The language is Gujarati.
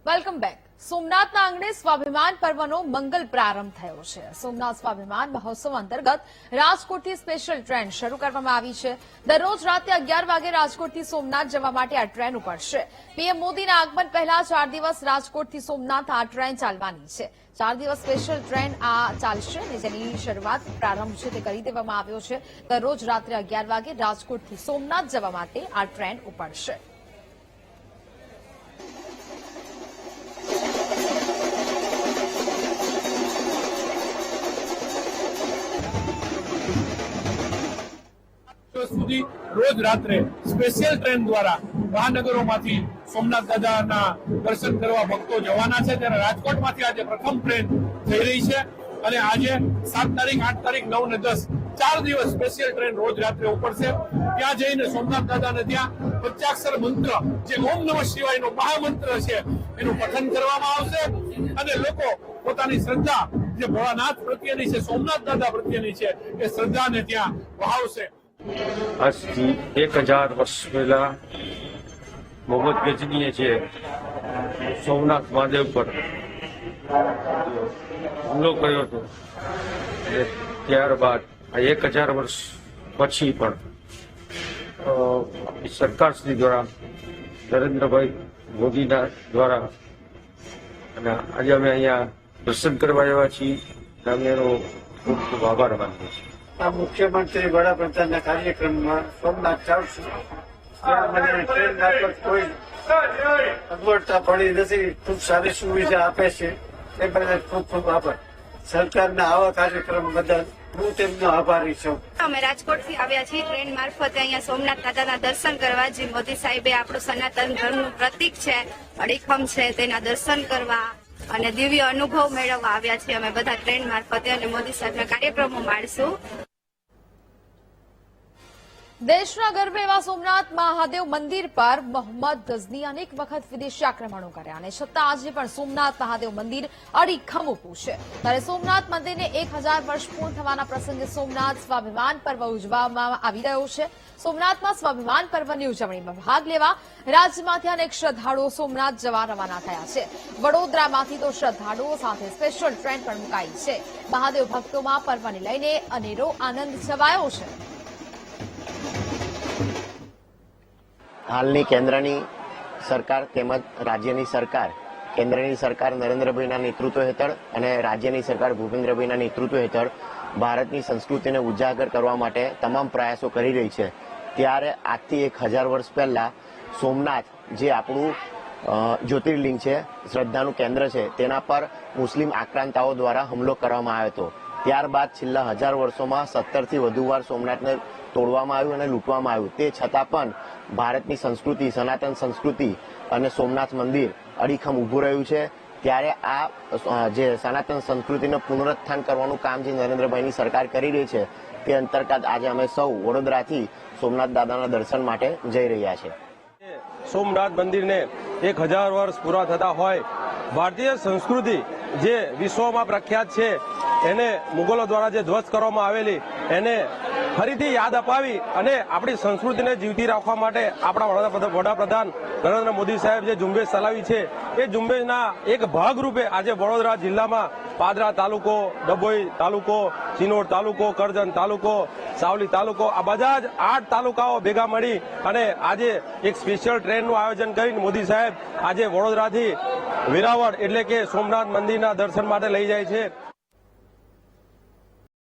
Welcome back. સોમનાથના આંગણે સ્વાભિમાન પર્વનો મંગલ પ્રારંભ થયો છે. સોમનાથ સ્વાભિમાન મહોત્સવ અંતર્ગત રાજકોટથી સ્પેશિયલ ટ્રેન શરૂ કરવામાં આવી છે. દરરોજ રાતે 11 વાગે રાજકોટથી સોમનાથ જવા માટે આ ટ્રેન ઉપડશે. પીએમ મોદીના આગમન પહેલા 4 દિવસ રાજકોટથી સોમનાથ આ ટ્રેન ચાલવાની છે. 4 દિવસ સ્પેશિયલ ટ્રેન આ ચાલશે અને જેની શરૂઆત પ્રારંભ છે તે કરી દેવામાં આવ્યો છે. દરરોજ રાત્રે 11 વાગે રાજકોટથી સોમનાથ જવા માટે આ ટ્રેન ઉપડશે. સુધી રોજ રાત્રે સ્પેશિયલ ટ્રેન દ્વારા મહાનગરોમાંથી સોમનાથ દાદાના દર્શન કરવા ભક્તો જવાના છે. ત્યારે રાજકોટમાંથી આજે પ્રથમ ટ્રેન જઈ રહી છે અને આજે 7 તારીખ, 8 તારીખ, 9 ને 10 4 દિવસ સ્પેશિયલ ટ્રેન રોજ રાત્રે ઉપડશે. ત્યાં જઈને સોમનાથ દાદાને ત્યાં પંચાક્ષર મંત્ર, જે ઓમ નમઃ શિવાયનો મહામંત્ર છે, એનું પઠન કરવામાં આવશે અને લોકો પોતાની શ્રદ્ધા જે ભોળાનાથ પ્રત્યેની છે, સોમનાથ દાદા પ્રત્યેની છે, એ શ્રદ્ધાને ત્યાં વહાવશે. આજથી 1000 વર્ષ પહેલા મોહમ્મદ ગજનીએ જે સોમનાથ મહાદેવ પર હુમલો કર્યો હતો, ત્યારબાદ 1000 વર્ષ પછી પણ સરકારશ્રી દ્વારા, નરેન્દ્રભાઈ મોદીના દ્વારા, અને આજે અમે અહીંયા દર્શન કરવા આવ્યા છીએ. અમે એનો ખૂબ ખૂબ આભાર માનીએ છીએ. આ મુખ્યમંત્રી વડાપ્રધાનના કાર્યક્રમમાં સોમનાથ ચાલશું. ત્યાં મને ટ્રેન મારફત કોઈ અગવડતા પડી નથી. ખૂબ સારી સુવિધા આપે છે. એ બદલ ખૂબ ખૂબ આભાર. સરકારના આવા કાર્યક્રમ બદલ હું તેમનો આભારી છું. અમે રાજકોટથી આવ્યા છીએ ટ્રેન મારફતે અહીંયા સોમનાથ દાદાના દર્શન કરવા. જે મોદી સાહેબે આપણું સનાતન ધર્મનું પ્રતીક છે, અડીખમ છે, તેના દર્શન કરવા અને દિવ્ય અનુભવ મેળવવા આવ્યા છીએ અમે બધા ટ્રેન મારફતે અને મોદી સાહેબના કાર્યક્રમો માણશું. દેશના ગર્વ એવા સોમનાથ મહાદેવ મંદિર પર મોહમ્મદ ગઝની અનેક વખત વિદેશી આક્રમણો કર્યા અને છતાં આજે પણ સોમનાથ મહાદેવ મંદિર અડીખમ ઊભું છે. ત્યારે સોમનાથ મંદિરને 1000 વર્ષ પૂર્ણ થવાના પ્રસંગે સોમનાથ સ્વાભિમાન પર્વ ઉજવવામાં આવી રહ્યો છે. સોમનાથમાં સ્વાભિમાન પર્વની ઉજવણીમાં ભાગ લેવા રાજ્યમાંથી અનેક શ્રદ્ધાળુઓ સોમનાથ જવા રવાના થયા છે. વડોદરામાંથી તો શ્રદ્ધાળુઓ સાથે સ્પેશિયલ ટ્રેન પણ મુકાઈ છે. મહાદેવ ભક્તોમાં પર્વને લઈને અનેરો આનંદ છવાયો છે. હાલની કેન્દ્રની સરકાર તેમજ રાજ્યની સરકાર, કેન્દ્રની સરકાર નરેન્દ્રભાઈના નેતૃત્વ હેઠળ અને રાજ્યની સરકાર ભૂપેન્દ્રભાઈના નેતૃત્વ હેઠળ ભારતની સંસ્કૃતિને ઉજાગર કરવા માટે તમામ પ્રયાસો કરી રહી છે. ત્યારે આજથી 1000 વર્ષ પહેલા સોમનાથ, જે આપણું જ્યોતિર્લિંગ છે, શ્રદ્ધાનું કેન્દ્ર છે, તેના પર મુસ્લિમ આક્રાંતાઓ દ્વારા હુમલો કરવામાં આવ્યો હતો. ત્યારબાદ છેલ્લા 1000 વર્ષોમાં 17થી વધુ વાર સોમનાથને તોડવામાં આવ્યું અને લૂંટવામાં આવ્યું. તે છતાં પણ ભારતની સંસ્કૃતિ, સનાતન સંસ્કૃતિ અને સોમનાથ મંદિર અડીખમ ઊભું રહ્યું છે. ત્યારે આ જે સનાતન સંસ્કૃતિનું પુનરુત્થાન કરવાનું કામ જે નરેન્દ્રભાઈની સરકાર કરી રહી છે, તે અંતર્ગત આજે અમે સૌ વડોદરાથી સોમનાથ દાદાના દર્શન માટે જઈ રહ્યા છે. સોમનાથ મંદિરને 1000 વર્ષ પૂરા થતા હોય, ભારતીય સંસ્કૃતિ જે વિશ્વમાં પ્રખ્યાત છે, એને મુગલો દ્વારા જે ધ્વસ્ત કરવામાં આવેલી, એને ફરીથી યાદ અપાવી અને આપણી સંસ્કૃતિને જીવતી રાખવા માટે આપણા વડાપ્રધાન નરેન્દ્ર મોદી સાહેબ જે ઝુંબેશ ચલાવી છે, એ ઝુંબેશના એક ભાગરૂપે આજે વડોદરા જિલ્લામાં પાદરા તાલુકો, ડભોઈ તાલુકો, ચિનોડ તાલુકો, કરજણ તાલુકો, સાવલી તાલુકો, આ બધા જ 8 તાલુકાઓ ભેગા મળી અને આજે એક સ્પેશિયલ ટ્રેનનું આયોજન કરીને મોદી સાહેબ આજે વડોદરાથી વેરાવળ એટલે કે સોમનાથ મંદિરના દર્શન માટે લઈ જાય છે.